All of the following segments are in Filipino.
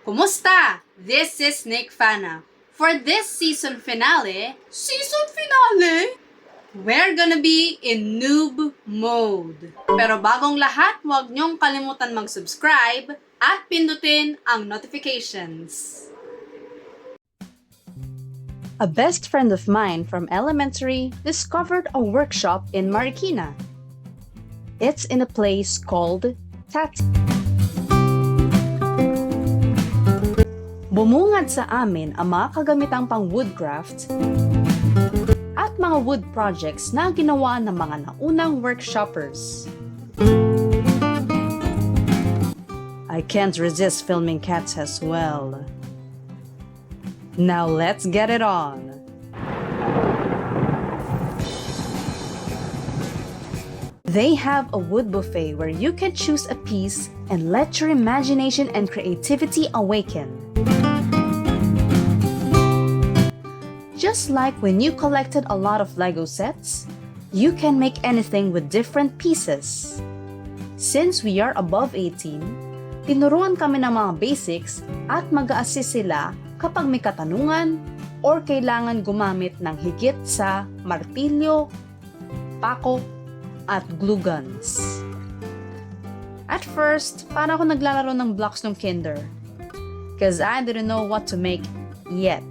Kumusta? This is Nick Fana. For this season finale, we're gonna be in noob mode. Pero bagong lahat, huwag niyong kalimutan mag-subscribe at pindutin ang notifications. A best friend of mine from elementary discovered a workshop in Marikina. It's in a place called Tati. Bumungad sa amin ang mga kagamitang pang woodcraft at mga wood projects na ginawa ng mga naunang workshoppers. I can't resist filming cats as well. Now let's get it on! They have a wood buffet where you can choose a piece and let your imagination and creativity awaken. Just like when you collected a lot of Lego sets, you can make anything with different pieces. Since we are above 18, tinuruan kami ng mga basics at mag-a-assist sila kapag may katanungan or kailangan gumamit ng higit sa martilyo, pako, at glue guns. At first, parang ako naglalaro ng blocks ng kinder because I didn't know what to make yet.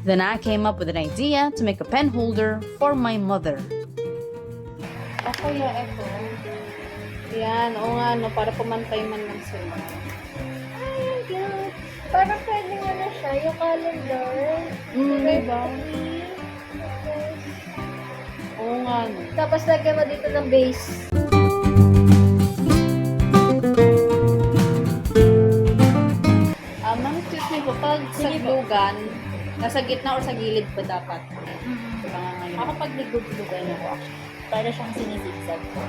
Then I came up with an idea to make a pen holder for my mother. Ako yung ito. Yan, oo nga, no, para pumantay man lang sila. Ay, God. Parang pwede nga na siya, yung calendar. Diba? Oo nga, no. Tapos lagyan mo dito ng base. Ma'am, excuse me po, pag sa glugan, nasa gitna or sa gilid pa dapat? Ako pag ligog-lugan ako, para siyang sinisigsag ko.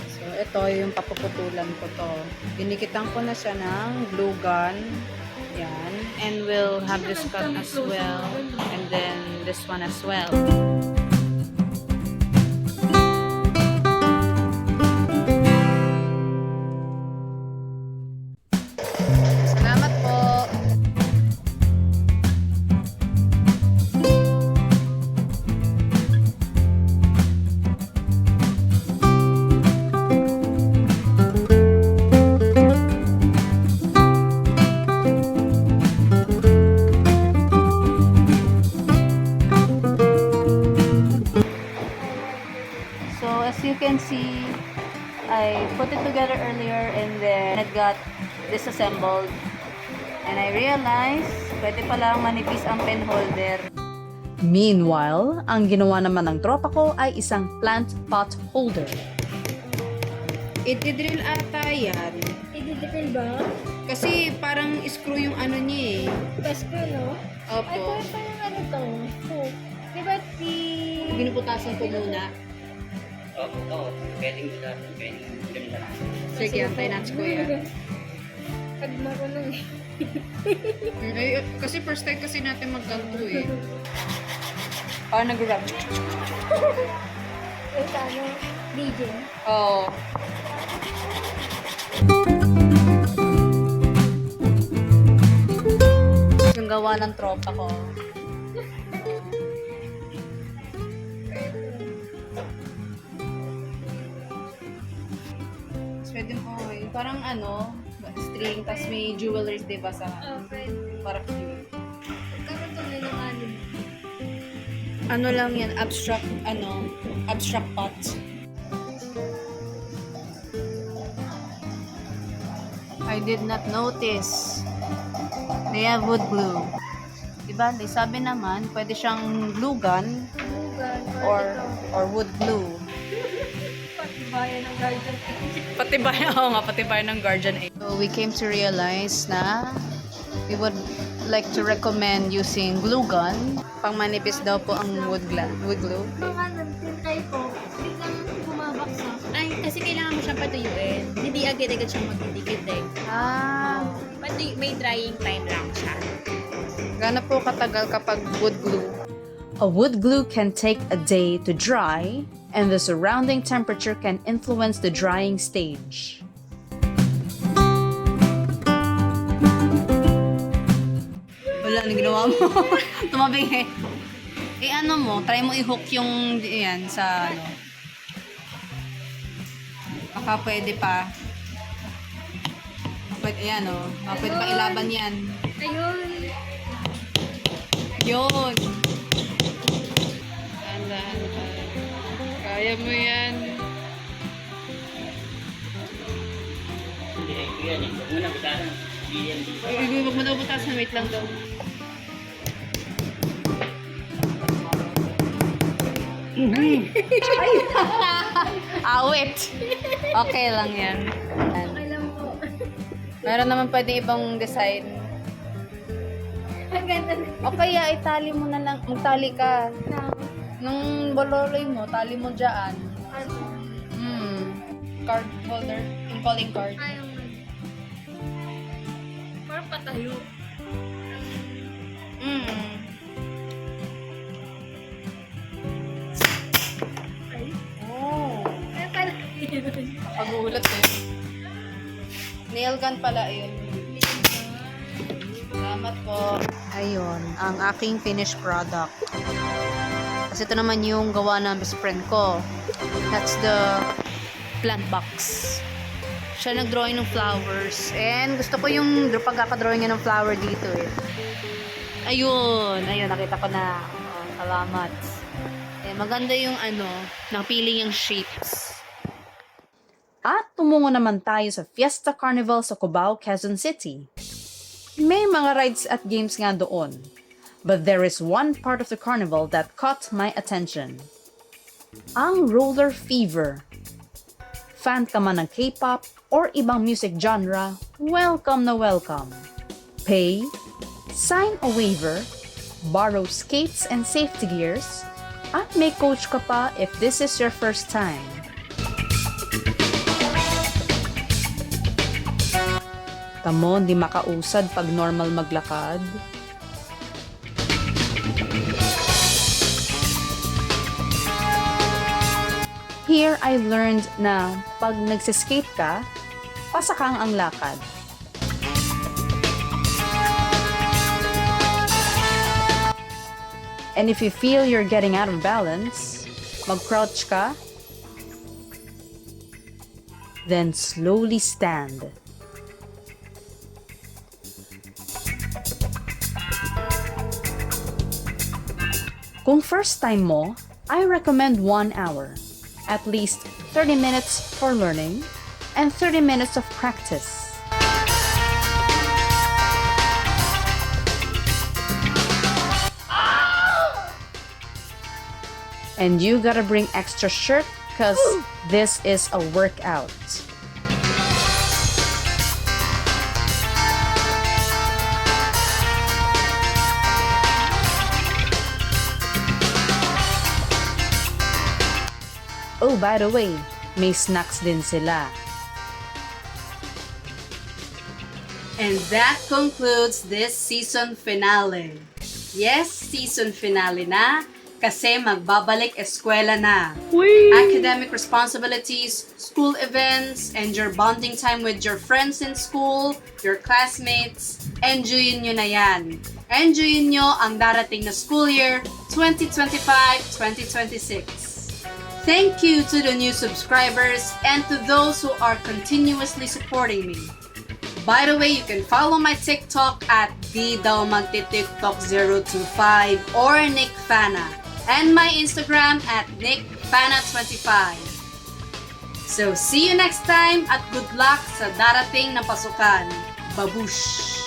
So, ito yung papuputulan ko to. Dinikitan ko na siya ng glue gun. Yan. And we'll have this cut as well. And then this one as well. Salamat po. So as you can see, I put it together earlier and then it got disassembled. And I realized, pwede palang manipis ang pen holder. Meanwhile, ang ginawa naman ng tropa ko ay isang plant pot holder. I-drill ata yan. I-detail ba? Kasi parang screw yung ano niya eh. Pasko, no? Ay, Opo. parang ano to? Hook. Diba Binuputasan ko muna. Oo, pwedeng gano'n, pwedeng gano'n. Sige, antay natin ko yan. Pag marunong eh. Ay, kasi first time kasi natin magganto eh. Nag-grab. Yung ano, DJ. Oo. Yung gawa ng tropa ko. Pwede mo eh. Parang ano, string, tas may jewelry, diba, sa Okay. para cute. Karoon tuloy ng ano. Ano lang yan, abstract pot. I did not notice. They have wood glue. Diba, sabi naman, pwede siyang glue gun Lugan. or wood glue. Bayan ng Guardian Pati bayan, oo nga, pati bayan ng Guardian 8. So, we came to realize na we would like to recommend using glue gun. Pang manipis daw po ang wood glue. Baka nagtintay ko, biglang bumabaksak. Ay, kasi kailangan mo siyang patuyuin. Hindi agad-agad siyang magdidikit eh. May drying time lang siya. Gana po katagal kapag wood glue. A wood glue can take a day to dry, and the surrounding temperature can influence the drying stage. Wala, ano ginawa mo? Tumabing eh. Eh ano mo, try mo i-hook yung yan sa ano. Baka pwede pa. Pwede, ayan o. Baka pwede pa ilaban yan. Ayun. Yun. Kaya mo yan. Hindi, yan eh. Huwag mo na bitasan. Huwag mo daw butasan. Wait lang daw. Awit. Okay lang yan. Okay lang po. Meron naman pwede ibang design. Ang ganda na. O kaya itali mo na lang. Magtali ka. Nung bololoy mo, tali mo dyan. Card holder. Yung calling card. Ayaw mo. Parang patayo. Ay. Oh. Ay, pala. Pagulat eh. Nail gun pala yun. Salamat po. Ayun, ang aking finished product. Kasi ito naman yung gawa ng best friend ko. That's the plant box. Siya nag-drawing ng flowers. And gusto ko yung pagkakadrawing niya ng flower dito eh. Ayun, nakita ko na. Oh, salamat. Eh, maganda yung napili yung shapes. At tumungo naman tayo sa Fiesta Carnival sa Cubao, Quezon City. May mga rides at games nga doon. But there is one part of the carnival that caught my attention. Ang Roller Fever. Fan ka man ng K-pop or ibang music genre, welcome na welcome. Pay, sign a waiver, borrow skates and safety gears, at may coach ka pa if this is your first time. Tamo, di makausad pag normal maglakad. Here, I learned na pag nagsiskate ka, pasakang ang lakad. And if you feel you're getting out of balance, mag-crouch ka, then slowly stand. Kung first time mo, I recommend 1 hour. At least 30 minutes for learning and 30 minutes of practice. And you gotta bring extra shirt because this is a workout. Oh, by the way, may snacks din sila. And that concludes this season finale. Yes, season finale na kasi magbabalik eskwela na. Academic responsibilities, school events, and your bonding time with your friends in school, your classmates, enjoyin nyo na yan. Enjoyin nyo ang darating na school year 2025-2026. Thank you to the new subscribers and to those who are continuously supporting me. By the way, you can follow my TikTok at @DDawMagtiTikTok025 or Nick Fana, and my Instagram at NickFana25. So see you next time at good luck sa darating na pasukan. Babush!